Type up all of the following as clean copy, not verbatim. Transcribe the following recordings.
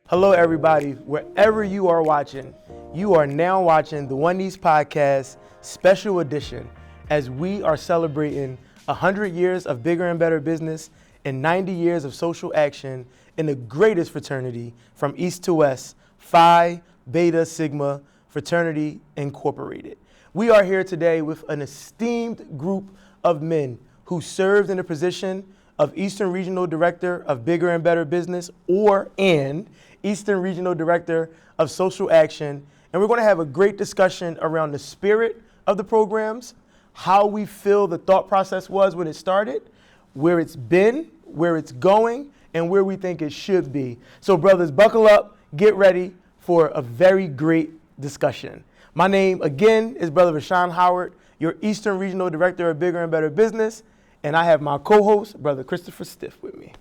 Hello, everybody. Wherever you are watching, you are now watching the One East Podcast Special Edition as we are celebrating 100 years of bigger and better business and 90 years of social action in the greatest fraternity from East to West, Phi Beta Sigma Fraternity Incorporated. We are here today with an esteemed group of men who served in the position of Eastern Regional Director of Bigger and Better Business and Eastern Regional Director of Social Action. And we're going to have a great discussion around the spirit of the programs, how we feel the thought process was when it started, where it's been, where it's going, and where we think it should be. So brothers, buckle up, get ready for a very great discussion. My name, again, is Brother Rashawn Howard, your Eastern Regional Director of Bigger and Better Business, and I have my co-host, Brother Christopher Stiff, with me.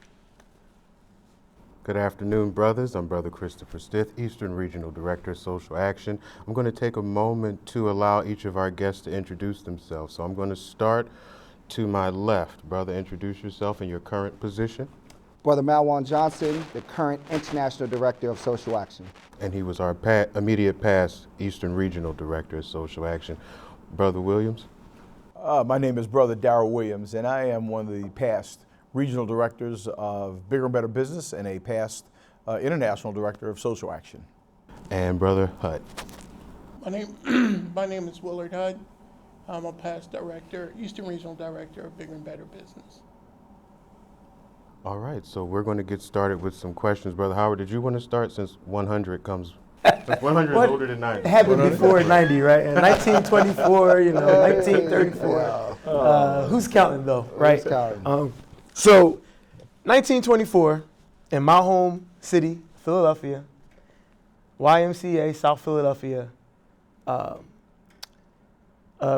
Good afternoon, brothers. I'm Brother Christopher Stiff, Eastern Regional Director of Social Action. I'm going to take a moment to allow each of our guests to introduce themselves. So I'm going to start to my left. Brother, introduce yourself and your current position. Brother Malwan Johnson, the current International Director of Social Action. And he was our immediate past Eastern Regional Director of Social Action. Brother Williams. My name is Brother Darrell Williams, and I am one of the past Regional Directors of Bigger and Better Business and a past International Director of Social Action. And Brother Hutt. My name is Willard Hutt. I'm a past Director, Eastern Regional Director of Bigger and Better Business. All right, so we're going to get started with some questions. Brother Howard, did you want to start since 100 comes? 100 is older than 90. It happened before 90, right? In 1924, 1934. Who's counting though, right? Who's counting? So, 1924, in my home city, Philadelphia, YMCA, South Philadelphia, a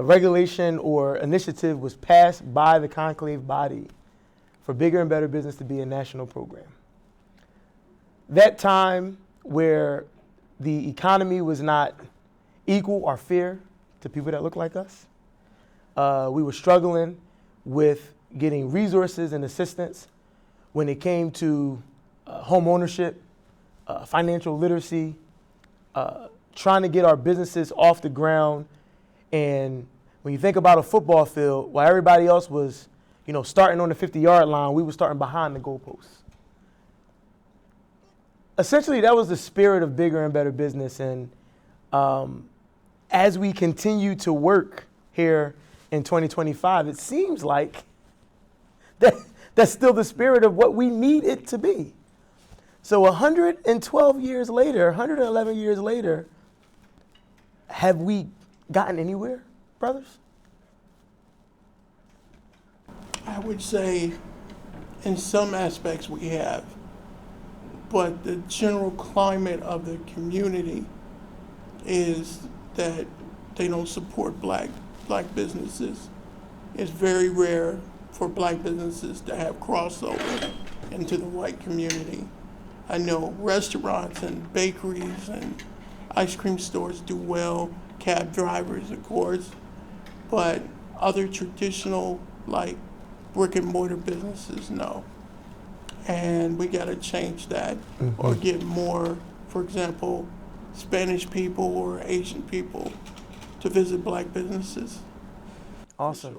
regulation or initiative was passed by the conclave body for Bigger and Better Business to be a national program. That time where the economy was not equal or fair to people that look like us, we were struggling with getting resources and assistance when it came to home ownership, financial literacy, trying to get our businesses off the ground. And when you think about a football field, while everybody else was, starting on the 50-yard line, we were starting behind the goalposts. Essentially, that was the spirit of Bigger and Better Business. And as we continue to work here in 2025, it seems like that's still the spirit of what we need it to be. So 112 years later, 111 years later, have we gotten anywhere, brothers? I would say in some aspects we have, but the general climate of the community is that they don't support black businesses. It's very rare for black businesses to have crossover into the white community. I know restaurants and bakeries and ice cream stores do well, cab drivers, of course, but other traditional, like brick and mortar businesses, no. And we gotta change that or get more, for example, Spanish people or Asian people to visit black businesses. Awesome.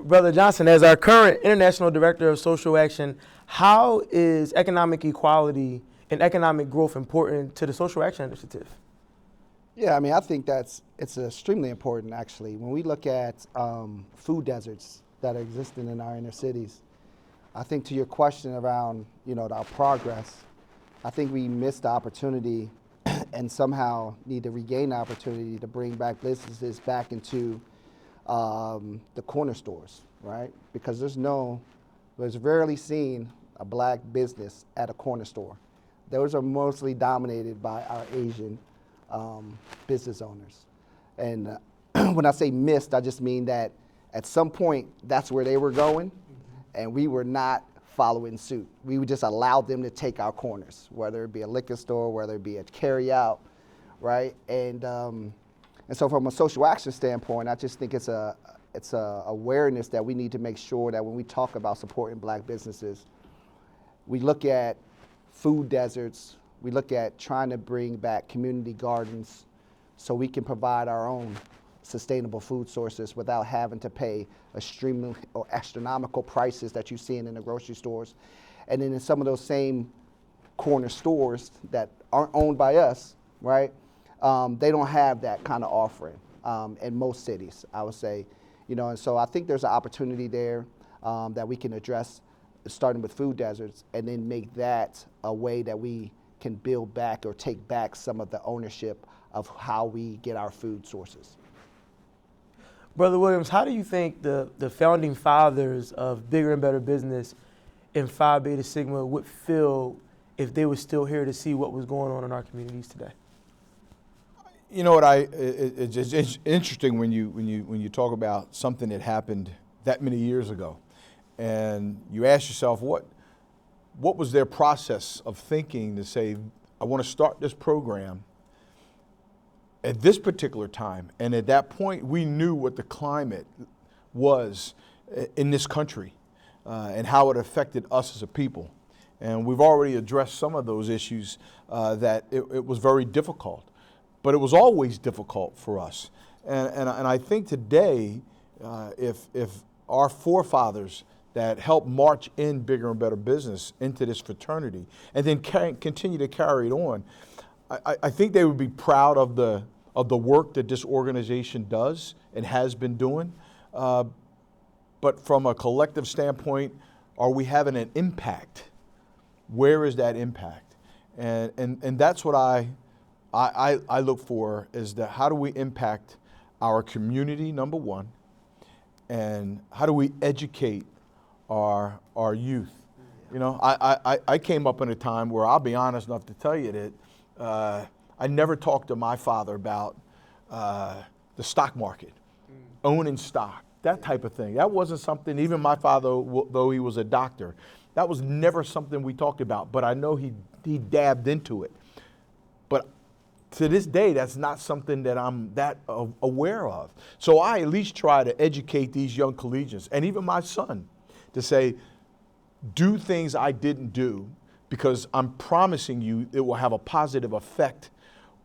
Brother Johnson, as our current International Director of Social Action, how is economic equality and economic growth important to the Social Action Initiative? Yeah, I think it's extremely important, actually. When we look at food deserts that are existing in our inner cities, I think to your question around, our progress, I think we missed the opportunity and somehow need to regain the opportunity to bring back businesses back into the corner stores, right? Because there's rarely seen a black business at a corner store. Those are mostly dominated by our Asian business owners. And when I say missed, I just mean that at some point that's where they were going, and we were not following suit. We would just allow them to take our corners, whether it be a liquor store, whether it be a carry out, right? And so from a social action standpoint, I just think it's a awareness that we need to make sure that when we talk about supporting black businesses, we look at food deserts. We look at trying to bring back community gardens so we can provide our own sustainable food sources without having to pay extremely or astronomical prices that you see in the grocery stores. And then in some of those same corner stores that aren't owned by us, right? They don't have that kind of offering in most cities, I would say. And so I think there's an opportunity there that we can address, starting with food deserts, and then make that a way that we can build back or take back some of the ownership of how we get our food sources. Brother Williams, how do you think the founding fathers of Bigger and Better Business and Phi Beta Sigma would feel if they were still here to see what was going on in our communities today? You know what? It's interesting when you talk about something that happened that many years ago, and you ask yourself what was their process of thinking to say, I want to start this program at this particular time. And at that point, we knew what the climate was in this country and how it affected us as a people. And we've already addressed some of those issues that it was very difficult. But it was always difficult for us. And I think today, if our forefathers that helped march in Bigger and Better Business into this fraternity and then continue to carry it on, I think they would be proud of the work that this organization does and has been doing. But from a collective standpoint, are we having an impact? Where is that impact? And that's what I look for, is that how do we impact our community, number one, and how do we educate our youth? You know, I came up in a time where, I'll be honest enough to tell you that I never talked to my father about the stock market, owning stock, that type of thing. That wasn't something, even my father, though he was a doctor, that was never something we talked about, but I know he dabbed into it. But to this day, that's not something that I'm that aware of. So I at least try to educate these young collegians, and even my son, to say, do things I didn't do, because I'm promising you it will have a positive effect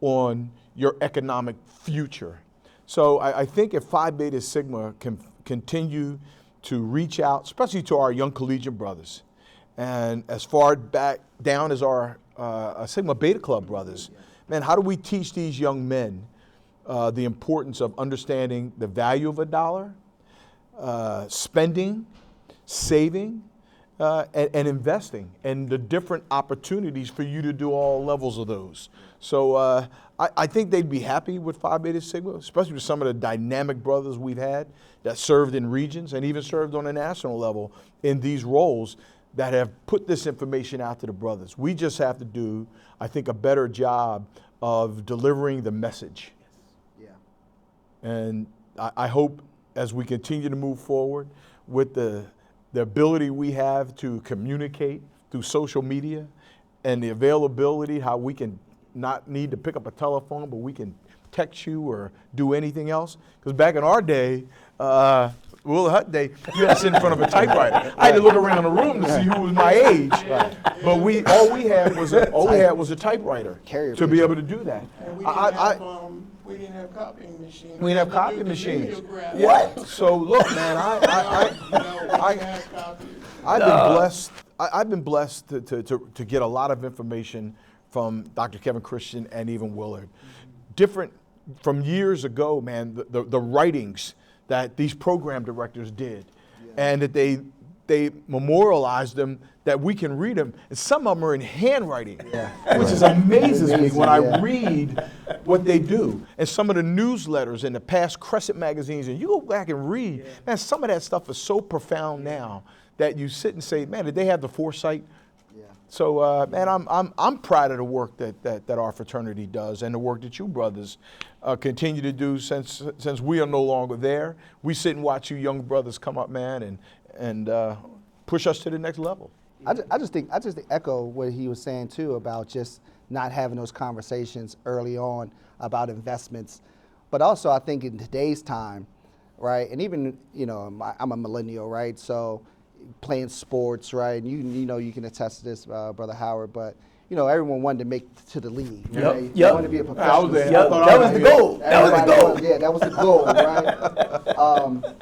on your economic future. So I think if Phi Beta Sigma can continue to reach out, especially to our young collegiate brothers, and as far back down as our Sigma Beta Club brothers, man, how do we teach these young men the importance of understanding the value of a dollar, spending, saving, and investing, and the different opportunities for you to do all levels of those. So I think they'd be happy with Phi Beta Sigma, especially with some of the dynamic brothers we've had that served in regions and even served on a national level in these roles that have put this information out to the brothers. We just have to do, I think, a better job of delivering the message. Yeah. And I hope as we continue to move forward with the ability we have to communicate through social media and the availability, how we can not need to pick up a telephone, but we can text you or do anything else. Because back in our day, Will Hut Day, you had to sit in front of a typewriter. I had to look around the room to see who was my age. But all we had was a typewriter to be able to do that. And we didn't have copying machines. We didn't have copying machines. What? So look, man, I've been blessed to get a lot of information from Dr. Kevin Christian and even Willard. Different from years ago, man, the writings that these program directors did, and that they memorialized them, that we can read them, and some of them are in handwriting, which just amazes me when I read what they do. And some of the newsletters in the past Crescent magazines, and you go back and read, man, some of that stuff is so profound now that you sit and say, man, did they have the foresight? So, man, I'm proud of the work that our fraternity does, and the work that you brothers continue to do since we are no longer there. We sit and watch you young brothers come up, man, and push us to the next level. I just echo what he was saying too about just not having those conversations early on about investments, but also I think in today's time, right? And even I'm a millennial, right? So playing sports, right? And you know you can attest to this, Brother Howard, but you know, everyone wanted to make it to the league. Yep. Right? Yep. Wanted to be a I was professional. there. Yep. That was the goal. That was the goal. Yeah, that was the goal, right?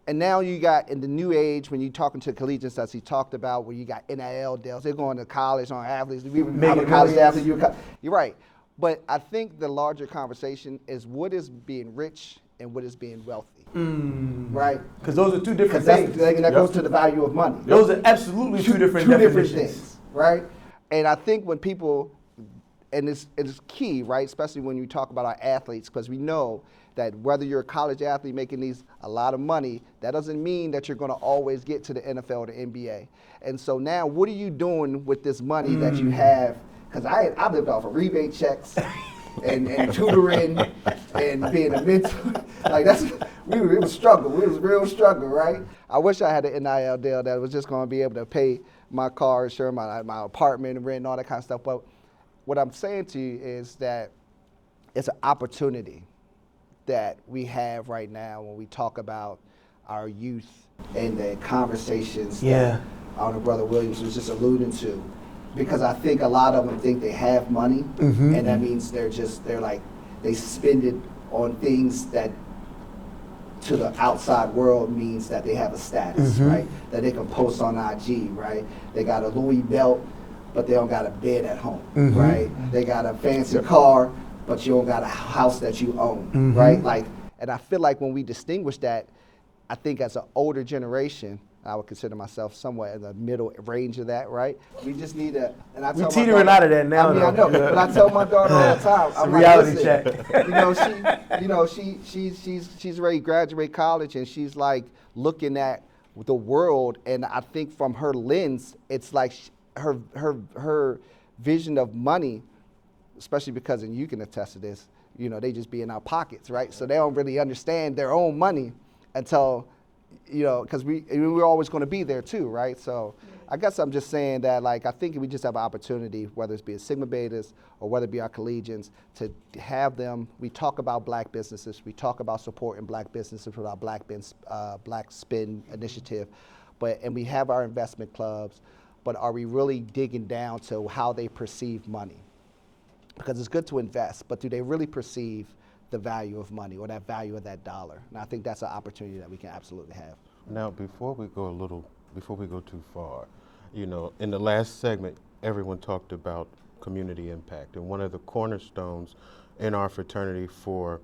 And now you got in the new age when you're talking to collegians, as he talked about, where you got NIL deals, they're going to college on athletes. I'm a college athlete. You're right. But I think the larger conversation is what is being rich and what is being wealthy, right? Because those are two different Because things. that goes to the value of money. Those are absolutely two different definitions. Things, right? And I think when people, and it's key, right? Especially when you talk about our athletes, because we know that whether you're a college athlete making a lot of money, that doesn't mean that you're going to always get to the NFL or the NBA. And so now, what are you doing with this money that you have? Because I lived off of rebate checks and tutoring and being a mentor. Like it was struggle. It was real struggle, right? I wish I had an NIL deal that was just going to be able to pay my car insurance, my apartment rent, and all that kind of stuff. But what I'm saying to you is that it's an opportunity that we have right now when we talk about our youth and the conversations that our Brother Williams was just alluding to. Because I think a lot of them think they have money, and that means they spend it on things that to the outside world means that they have a status, right? That they can post on IG, right? They got a Louis belt, but they don't got a bed at home, right? They got a fancy car, but you don't got a house that you own, right? Like, and I feel like when we distinguish that, I think as an older generation, I would consider myself somewhat in the middle range of that, right? We just need to, and I tell We're teetering out of that now. I know, but I tell my daughter all the time. It's a reality check. She's ready to graduate college, and she's like looking at the world, and I think from her lens, it's like her vision of money, especially because, and you can attest to this, you know, they just be in our pockets, right? So they don't really understand their own money until, you know, because we're always going to be there too, right? So I guess I'm just saying that, like, I think we just have an opportunity, whether it's be Sigma Betas or whether it be our collegians, to have them. We talk about black businesses. We talk about supporting black businesses with our Black Spin initiative, and we have our investment clubs, but are we really digging down to how they perceive money? Because it's good to invest, but do they really perceive the value of money or that value of that dollar? And I think that's an opportunity that we can absolutely have. Now, before we go too far, you know, in the last segment, everyone talked about community impact, and one of the cornerstones in our fraternity for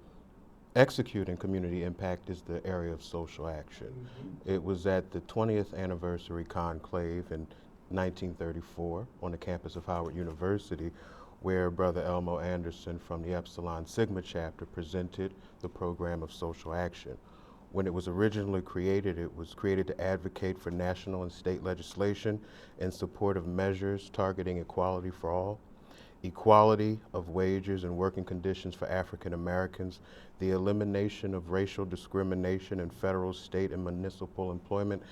executing community impact is the area of social action. It was at the 20th anniversary conclave in 1934 on the campus of Howard University where Brother Elmo Anderson from the Epsilon Sigma chapter presented the program of social action. When it was originally created, it was created to advocate for national and state legislation in support of measures targeting equality for all, equality of wages and working conditions for African Americans, the elimination of racial discrimination in federal, state, and municipal employment,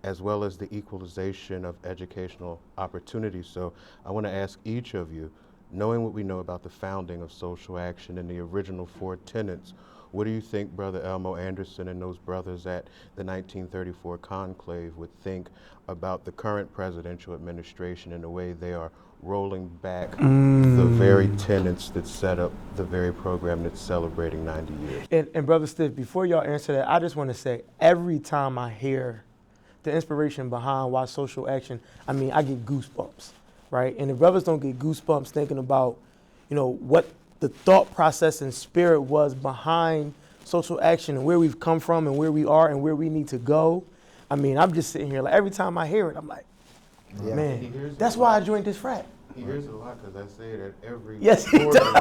as well as the equalization of educational opportunities. So I want to ask each of you, knowing what we know about the founding of social action and the original 4 tenets, what do you think Brother Elmo Anderson and those brothers at the 1934 conclave would think about the current presidential administration and the way they are rolling back the very tenets that set up the very program that's celebrating 90 years? And Brother Stiff, before y'all answer that, I just want to say, every time I hear the inspiration behind why social action, I mean, I get goosebumps, right? And if brothers don't get goosebumps thinking about, you know, what the thought process and spirit was behind social action and where we've come from and where we are and where we need to go, I mean, I'm just sitting here, like, every time I hear it, I'm like, man, that's why I joined this frat. He hears a lot because I say it at every Yes, he board does.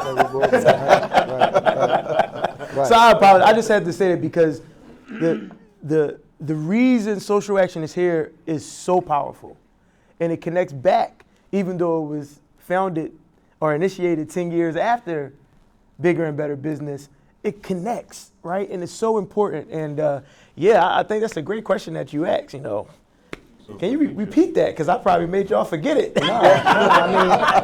Right. So I apologize. I just had to say it because the reason social action is here is so powerful, and it connects back, even though it was founded or initiated 10 years after Bigger and Better Business. It connects, right? And it's so important. And I think that's a great question that you asked. You know, Can you repeat that? Because I probably made y'all forget it. I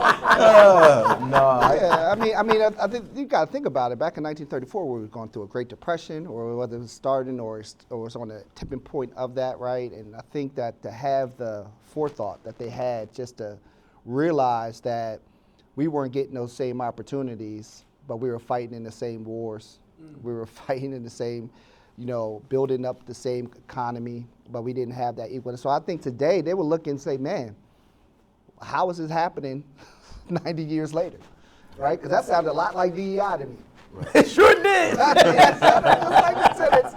think you got to think about it. Back in 1934, we were going through a Great Depression, or whether it was starting or was on the tipping point of that, right? And I think that to have the forethought that they had just to realize that we weren't getting those same opportunities, but we were fighting in the same wars. We were fighting in the same, building up the same economy, but we didn't have that equal. So I think today they would look and say, man, how is this happening 90 years later, right? Because that sounded a lot like DEI to me. Right. It sure did. It sounded just like the sentence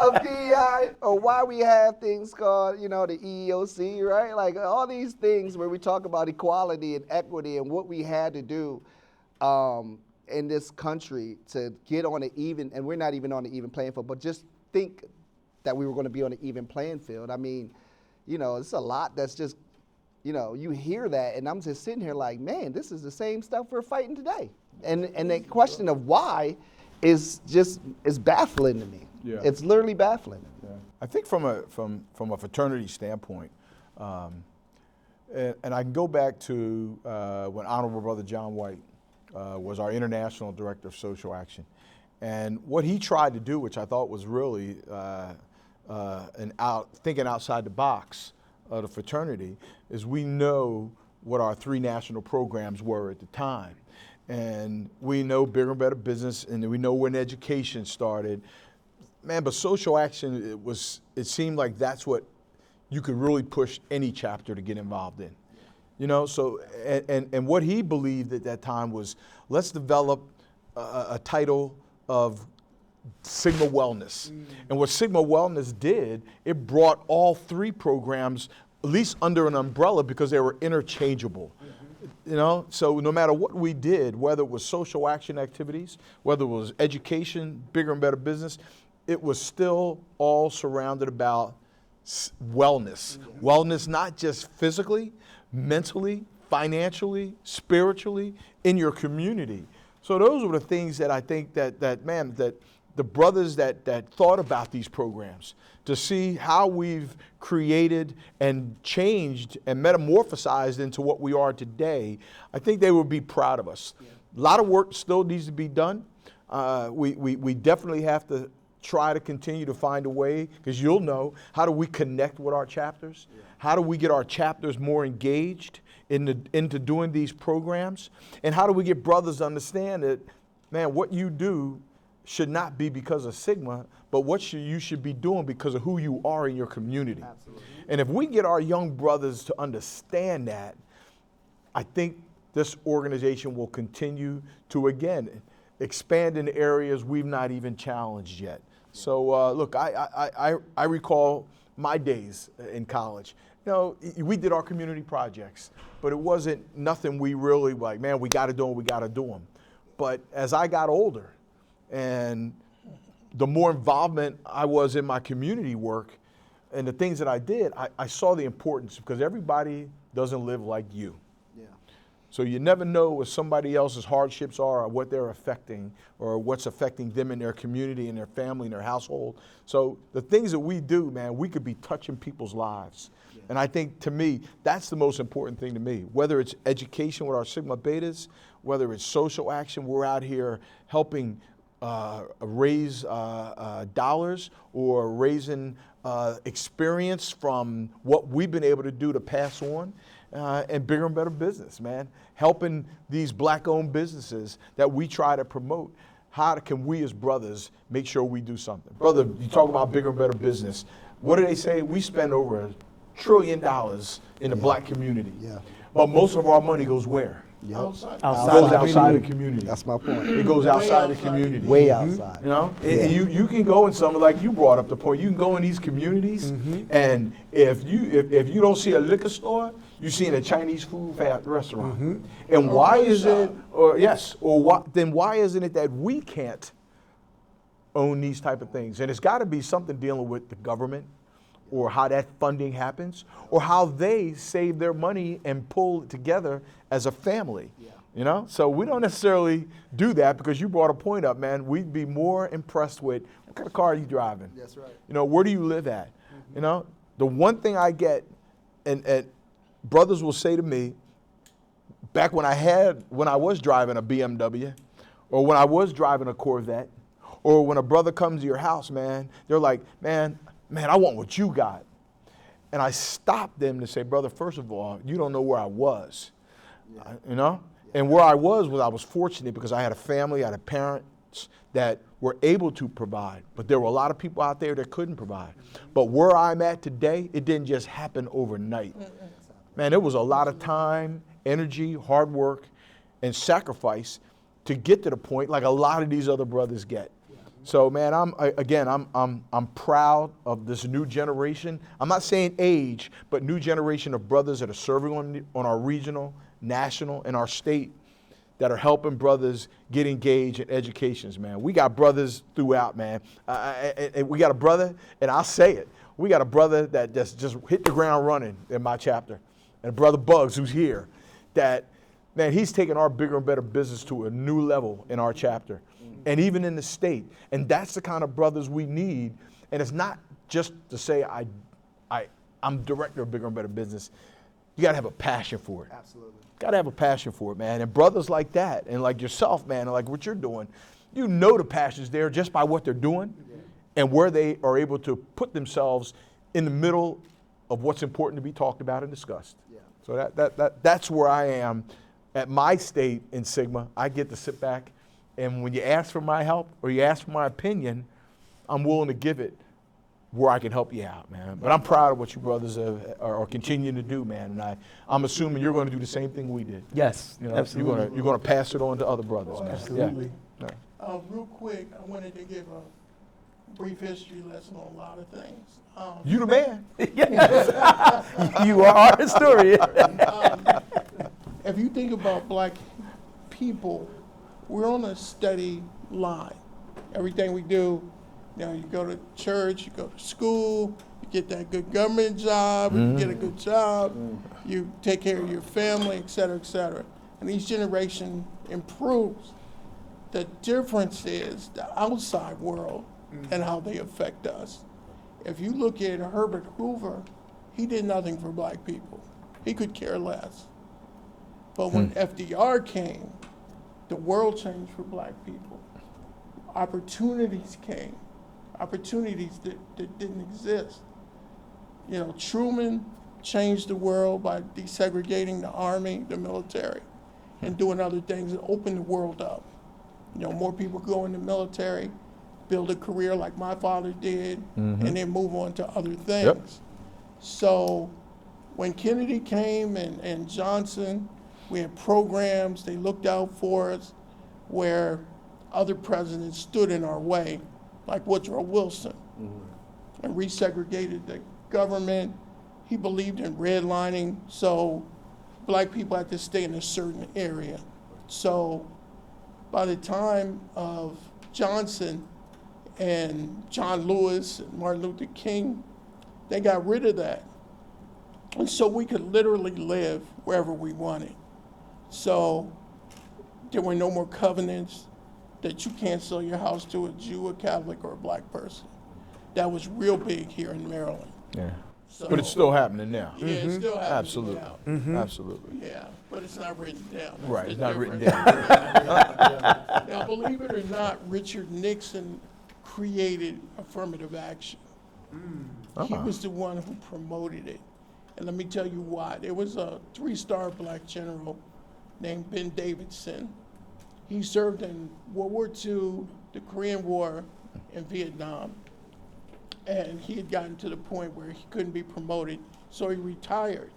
of DEI, or why we have things called, the EEOC, right? Like all these things where we talk about equality and equity and what we had to do in this country to get on an even, and we're not even on an even playing field, but just think that we were going to be on an even playing field. I mean, it's a lot that's just, you hear that, and I'm just sitting here like, man, this is the same stuff we're fighting today. And the question of why is baffling to me. Yeah. It's literally baffling. Yeah. I think from a fraternity standpoint, and I can go back to when Honorable Brother John White was our International Director of Social Action. And what he tried to do, which I thought was really thinking outside the box of the fraternity, is we know what our 3 national programs were at the time. And we know Bigger and Better Business, and we know when education started. Man, but social action, it seemed like that's what you could really push any chapter to get involved in. So, and what he believed at that time was, let's develop a title of Sigma Wellness. And what Sigma Wellness did, it brought all 3 programs at least under an umbrella because they were interchangeable. So no matter what we did, whether it was social action activities, whether it was education, Bigger and Better Business, it was still all surrounded about wellness. Wellness, not just physically, mentally, financially, spiritually, in your community. So those were the things that I think that the brothers that thought about these programs, to see how we've created and changed and metamorphosized into what we are today, I think they would be proud of us. Yeah. A lot of work still needs to be done. We definitely have to try to continue to find a way, because you'll know, how do we connect with our chapters? Yeah. How do we get our chapters more engaged into doing these programs? And how do we get brothers to understand that, man, what you do should not be because of Sigma, but what you should be doing because of who you are in your community. Absolutely. And if we get our young brothers to understand that, I think this organization will continue to, again, expand in areas we've not even challenged yet. So look, I recall my days in college. We did our community projects, but it wasn't nothing we really like, man, we got to do them, we got to do them. But as I got older, and the more involvement I was in my community work and the things that I did, I saw the importance, because everybody doesn't live like you. Yeah. So you never know what somebody else's hardships are, or what they're affecting, or what's affecting them in their community, in their family, in their household. So the things that we do, man, we could be touching people's lives. Yeah. And I think, to me, that's the most important thing to me. Whether it's education with our Sigma Betas, whether it's social action, we're out here helping raise dollars, or raising experience from what we've been able to do to pass on, and Bigger and Better Business, man. Helping these Black-owned businesses that we try to promote. How can we as brothers make sure we do something? Brother, you talk about Bigger and Better Business. What do they say? We spend over $1 trillion in the Black community. Yeah. But most of our money goes where? Yep. Outside. It goes outside the community. That's my point. It goes outside the community. Way outside. And you can go in some, like you brought up the point, you can go in these communities, and if you don't see a liquor store, you see in a Chinese food restaurant. And why is it, then why isn't it that we can't own these type of things? And it's got to be something dealing with the government, or how that funding happens, or how they save their money and pull it together as a family. Yeah. So we don't necessarily do that, because you brought a point up, man. We'd be more impressed with, what kind of car are you driving? That's right. Where do you live at? the one thing I get, and brothers will say to me, back when I was driving a BMW, or when I was driving a Corvette, or when a brother comes to your house, man, they're like, man, I want what you got. And I stopped them to say, brother, first of all, you don't know where I was, you know? And where I was fortunate because I had a family, I had parents that were able to provide, but there were a lot of people out there that couldn't provide. But where I'm at today, it didn't just happen overnight. Man, it was a lot of time, energy, hard work, and sacrifice to get to the point like a lot of these other brothers get. So, man, I'm proud of this new generation. I'm not saying age, but new generation of brothers that are serving on our regional, national, and our state that are helping brothers get engaged in educations, man. We got brothers throughout, man. And we got a brother, and I'll say it, we got a brother that just hit the ground running in my chapter. And Brother Bugs, who's here, that, man, he's taking our bigger and better business to a new level in our chapter. And even in the state. And that's the kind of brothers we need. And it's not just to say I'm director of bigger and better business. You gotta have a passion for it. Absolutely. Gotta have a passion for it, man. And brothers like that, and like yourself, man, and like what you're doing, you know the passion's there just by what they're doing and where they are able to put themselves in the middle of what's important to be talked about and discussed. Yeah. So that's where I am at my state in Sigma. I get to sit back, and when you ask for my help or you ask for my opinion, I'm willing to give it where I can help you out, man. But I'm proud of what you brothers are continuing to do, man. And I'm assuming you're going to do the same thing we did. Yes, You know, absolutely. You're going to pass it on to other brothers, man. Absolutely. Yeah. Real quick, I wanted to give a brief history lesson on a lot of things. You the man. You are our historian. If you think about black people, we're on a steady line. Everything we do, you know, you go to church, you go to school, you get that good government job, you get a good job, you take care of your family, et cetera, et cetera. And each generation improves. The difference is the outside world and how they affect us. If you look at Herbert Hoover, he did nothing for black people. He could care less. But when FDR came, the world changed for black people. Opportunities came, opportunities that didn't exist. You know, Truman changed the world by desegregating the army, the military, and doing other things and opened the world up. You know, more people go in the military, build a career like my father did, and then move on to other things. Yep. So when Kennedy came and Johnson, we had programs, they looked out for us, where other presidents stood in our way, like Woodrow Wilson, and resegregated the government. He believed in redlining, so black people had to stay in a certain area. So by the time of Johnson and John Lewis and Martin Luther King, they got rid of that. And so we could literally live wherever we wanted. So there were no more covenants that you can't sell your house to a Jew, a Catholic, or a black person. That was real big here in Maryland. Yeah. So, But it's still happening now. yeah, it's still happening Absolutely. now. Absolutely. Yeah, but it's not written down. That's Right, the it's not written difference. down. Now, believe it or not, Richard Nixon created affirmative action. He was the one who promoted it. And let me tell you why. There was a 3-star black general named Ben Davidson. He served in World War II, the Korean War, and Vietnam. And he had gotten to the point where he couldn't be promoted, so he retired.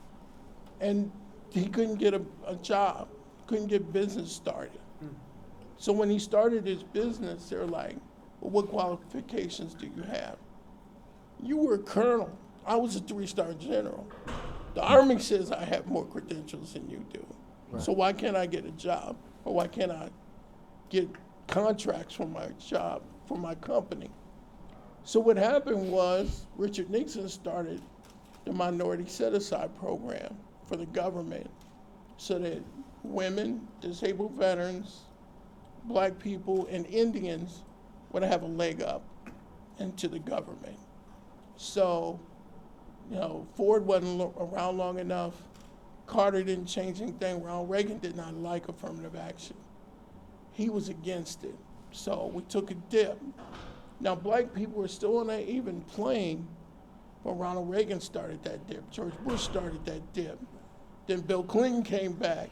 And he couldn't get a job, couldn't get business started. So when he started his business, they're like, well, what qualifications do you have? You were a colonel. I was a 3-star general. The Army says I have more credentials than you do. Right. So why can't I get a job? Or why can't I get contracts for my job, for my company? So what happened was Richard Nixon started the Minority Set-Aside program for the government so that women, disabled veterans, black people, and Indians would have a leg up into the government. So Ford wasn't around long enough. Carter didn't change anything around. Reagan did not like affirmative action. He was against it. So we took a dip. Now, black people were still on an even plane, but Ronald Reagan started that dip. George Bush started that dip. Then Bill Clinton came back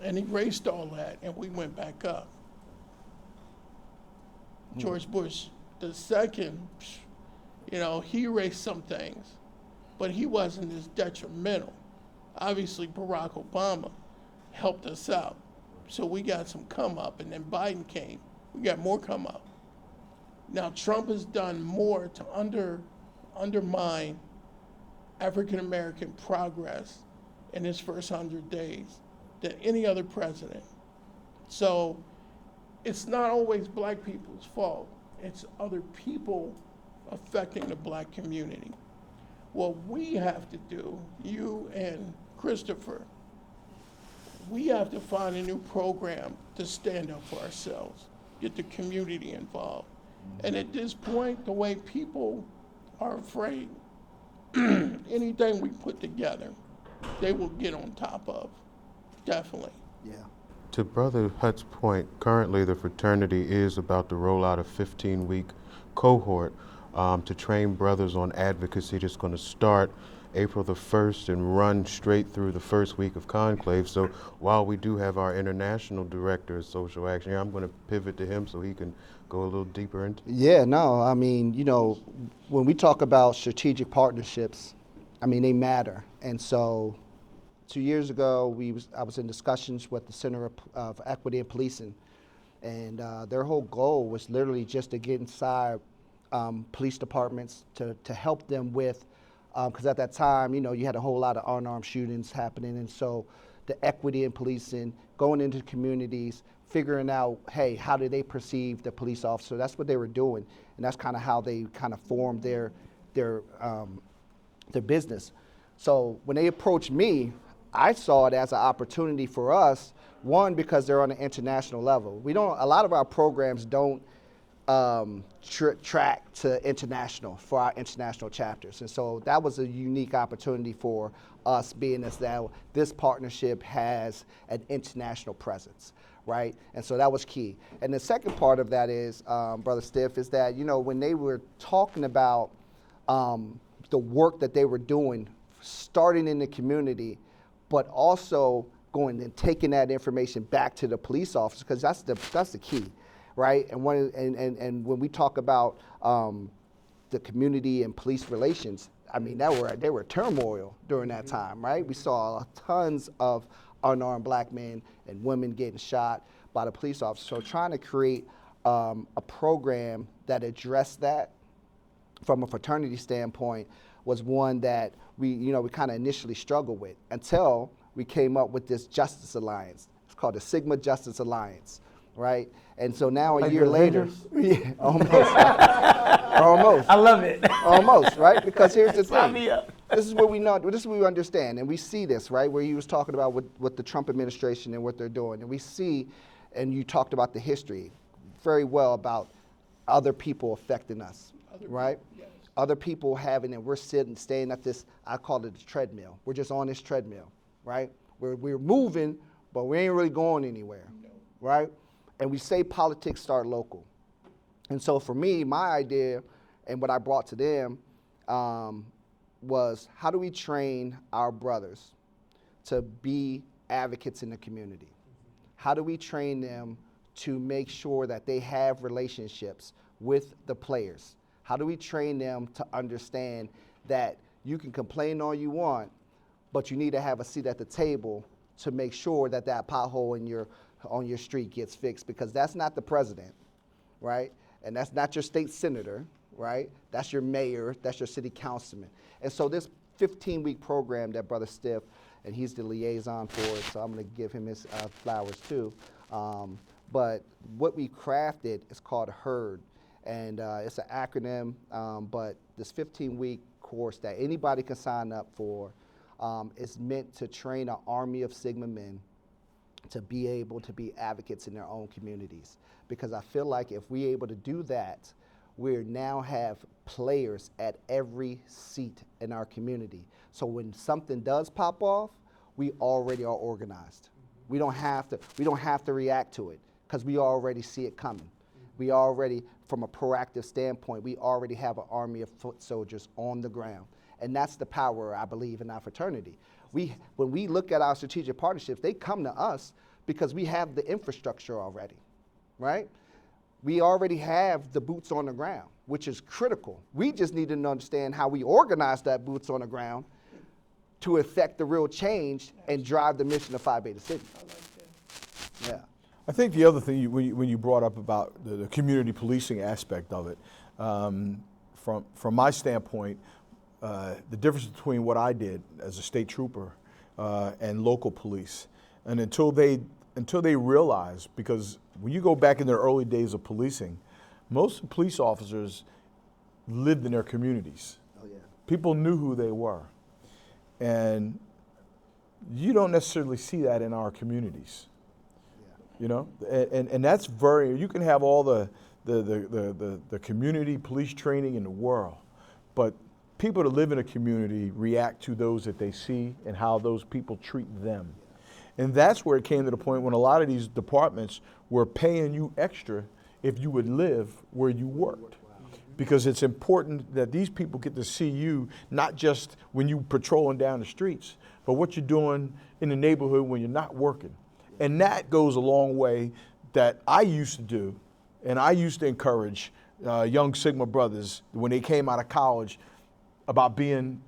and erased all that, and we went back up. George Bush the second, he erased some things, but he wasn't as detrimental. Obviously, Barack Obama helped us out. So we got some come up, and then Biden came. We got more come up. Now, Trump has done more to undermine African American progress in his first 100 days than any other president. So it's not always black people's fault. It's other people affecting the black community. What we have to do, you and Christopher, we have to find a new program to stand up for ourselves, get the community involved. And at this point, the way people are afraid, anything we put together, they will get on top of, definitely. Yeah. To Brother Hutt's point, currently the fraternity is about to roll out a 15-week cohort to train brothers on advocacy. That's going to start April the 1st and run straight through the first week of conclave. So while we do have our international director of social action here, I'm going to pivot to him so he can go a little deeper into it. Yeah, no, I mean, when we talk about strategic partnerships, I mean, they matter. And so 2 years ago, I was in discussions with the Center of Equity and Policing, and their whole goal was literally just to get inside police departments to help them with, because at that time, you had a whole lot of unarmed shootings happening, and so the equity in policing, going into communities, figuring out, hey, how do they perceive the police officer? That's what they were doing, and that's kind of how they kind of formed their business. So when they approached me, I saw it as an opportunity for us, one, because they're on an international level. A lot of our programs don't track to international for our international chapters. And so that was a unique opportunity for us, being as that this partnership has an international presence, right? And so that was key. And the second part of that is, Brother Stiff, is that, when they were talking about the work that they were doing, starting in the community, but also going and taking that information back to the police officers, because that's the key, right? And when we talk about the community and police relations, I mean, they were turmoil during that time, right? We saw tons of unarmed black men and women getting shot by the police officers. So trying to create a program that addressed that from a fraternity standpoint was one that we kind of initially struggled with, until we came up with this Justice Alliance. It's called the Sigma Justice Alliance, right? And so now a year later, yeah, almost. Almost. I love it. Almost, right? Because here's the Sign thing. me up. This is what we know. This is what we understand, and we see this, right? Where you was talking about what the Trump administration and what they're doing, and we see, and you talked about the history very well about other people affecting us, right? Yes. Other people having, and we're staying at this, I call it the treadmill. We're just on this treadmill, right? We're moving, but we ain't really going anywhere, right? And we say politics start local. And so for me, my idea and what I brought to them was, how do we train our brothers to be advocates in the community? How do we train them to make sure that they have relationships with the players? How do we train them to understand that you can complain all you want, but you need to have a seat at the table to make sure that pothole on your street gets fixed, because that's not the president, right? And that's not your state senator, right? That's your mayor, that's your city councilman. And so this 15-week program that Brother Stiff, and he's the liaison for it, so I'm gonna give him his flowers too. But what we crafted is called HERD. And it's an acronym, but this 15-week course that anybody can sign up for is meant to train an army of Sigma men to be able to be advocates in their own communities. Because I feel like if we're able to do that, we now have players at every seat in our community. So when something does pop off, we already are organized. We don't have to react to it because we already see it coming. We already, from a proactive standpoint, we already have an army of foot soldiers on the ground. And that's the power, I believe, in our fraternity. When we look at our strategic partnerships, they come to us because we have the infrastructure already, right? We already have the boots on the ground, which is critical. We just need to understand how we organize that boots on the ground to affect the real change and drive the mission of Phi Beta Sigma. I like that. Yeah. I think the other thing when you brought up about the community policing aspect of it, from my standpoint, the difference between what I did as a state trooper and local police, and until they realized, because when you go back in the early days of policing, most police officers lived in their communities. Oh, yeah. People knew who they were, and you don't necessarily see that in our communities. You know, and that's very. You can have all the community police training in the world, but people that live in a community react to those that they see and how those people treat them. And that's where it came to the point when a lot of these departments were paying you extra if you would live where you worked. Because it's important that these people get to see you, not just when you're patrolling down the streets, but what you're doing in the neighborhood when you're not working. And that goes a long way that I used to do, and I used to encourage young Sigma brothers when they came out of college about being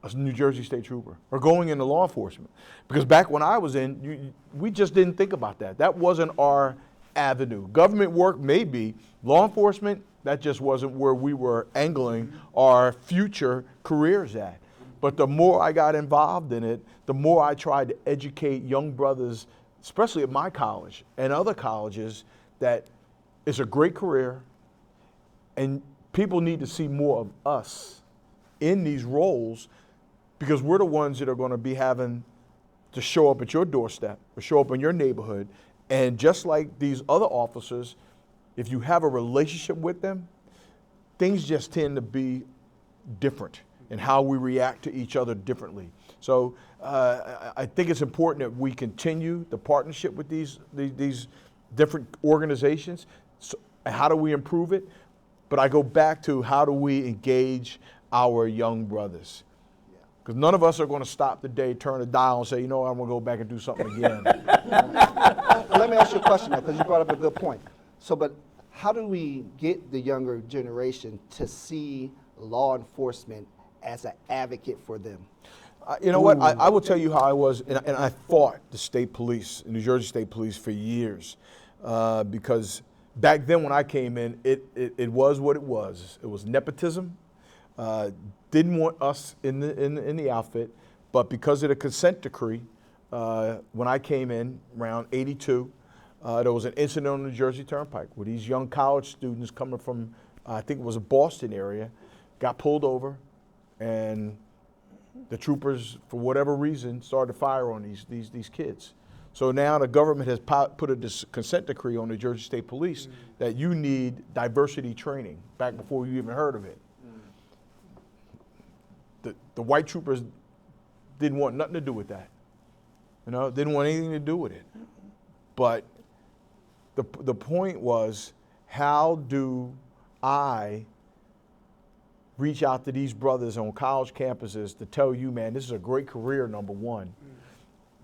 a New Jersey State Trooper or going into law enforcement. Because back when I was in, we just didn't think about that. That wasn't our avenue. Government work may be, law enforcement, that just wasn't where we were angling our future careers at. But the more I got involved in it, the more I tried to educate young brothers, especially at my college and other colleges, that it's a great career and people need to see more of us in these roles because we're the ones that are going to be having to show up at your doorstep or show up in your neighborhood. And just like these other officers, if you have a relationship with them, things just tend to be different and how we react to each other differently. So I think it's important that we continue the partnership with these different organizations. So how do we improve it? But I go back to how do we engage our young brothers? Because none of us are going to stop the day, turn a dial, and say, you know, I'm going to go back and do something again. Let me ask you a question, because you brought up a good point. So, but how do we get the younger generation to see law enforcement as an advocate for them? You know what? I will tell you how I was, and I fought the state police, New Jersey State Police, for years, because back then when I came in, it was what it was. It was nepotism. Didn't want us in the outfit, but because of the consent decree, when I came in around '82, there was an incident on the New Jersey Turnpike where these young college students coming from, I think it was a Boston area, got pulled over, and the troopers, for whatever reason, started to fire on these kids. So now the government has put a consent decree on the Jersey State Police that you need diversity training back before you even heard of it. The white troopers didn't want nothing to do with that. You know, didn't want anything to do with it. But the point was, how do I reach out to these brothers on college campuses to tell you, man, this is a great career, number one.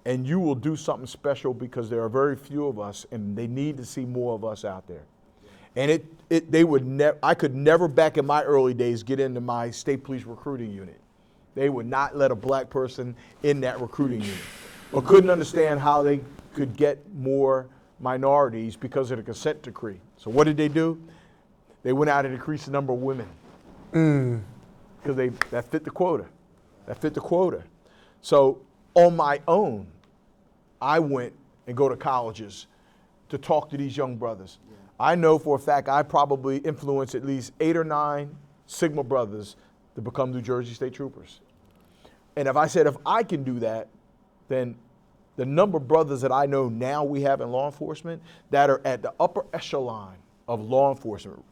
And you will do something special because there are very few of us and they need to see more of us out there. And I could never back in my early days get into my state police recruiting unit. They would not let a black person in that recruiting unit, or couldn't understand how they could get more minorities because of the consent decree. So what did they do? They went out and increased the number of women. Because that fit the quota. That fit the quota. So on my own, I went and go to colleges to talk to these young brothers. Yeah. I know for a fact I probably influenced at least 8 or 9 Sigma brothers to become New Jersey State Troopers. And if I can do that, then the number of brothers that I know now we have in law enforcement that are at the upper echelon of law enforcement,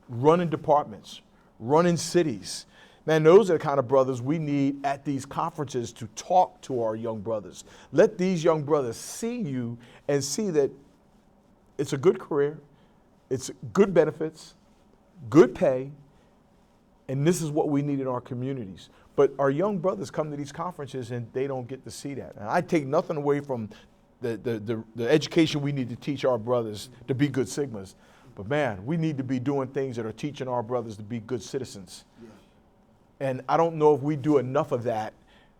running departments, running cities. Man, those are the kind of brothers we need at these conferences to talk to our young brothers. Let these young brothers see you and see that it's a good career, it's good benefits, good pay, and this is what we need in our communities. But our young brothers come to these conferences and they don't get to see that. And I take nothing away from the education we need to teach our brothers to be good Sigmas. But man, we need to be doing things that are teaching our brothers to be good citizens. Yeah. And I don't know if we do enough of that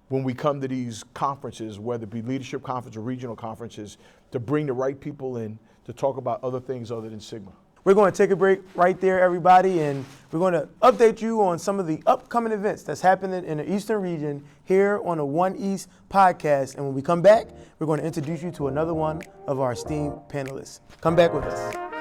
when we come to these conferences, whether it be leadership conference or regional conferences, to bring the right people in to talk about other things other than Sigma. We're going to take a break right there, everybody, and we're going to update you on some of the upcoming events that's happening in the Eastern region here on the One East podcast. And when we come back, we're going to introduce you to another one of our esteemed panelists. Come back with us.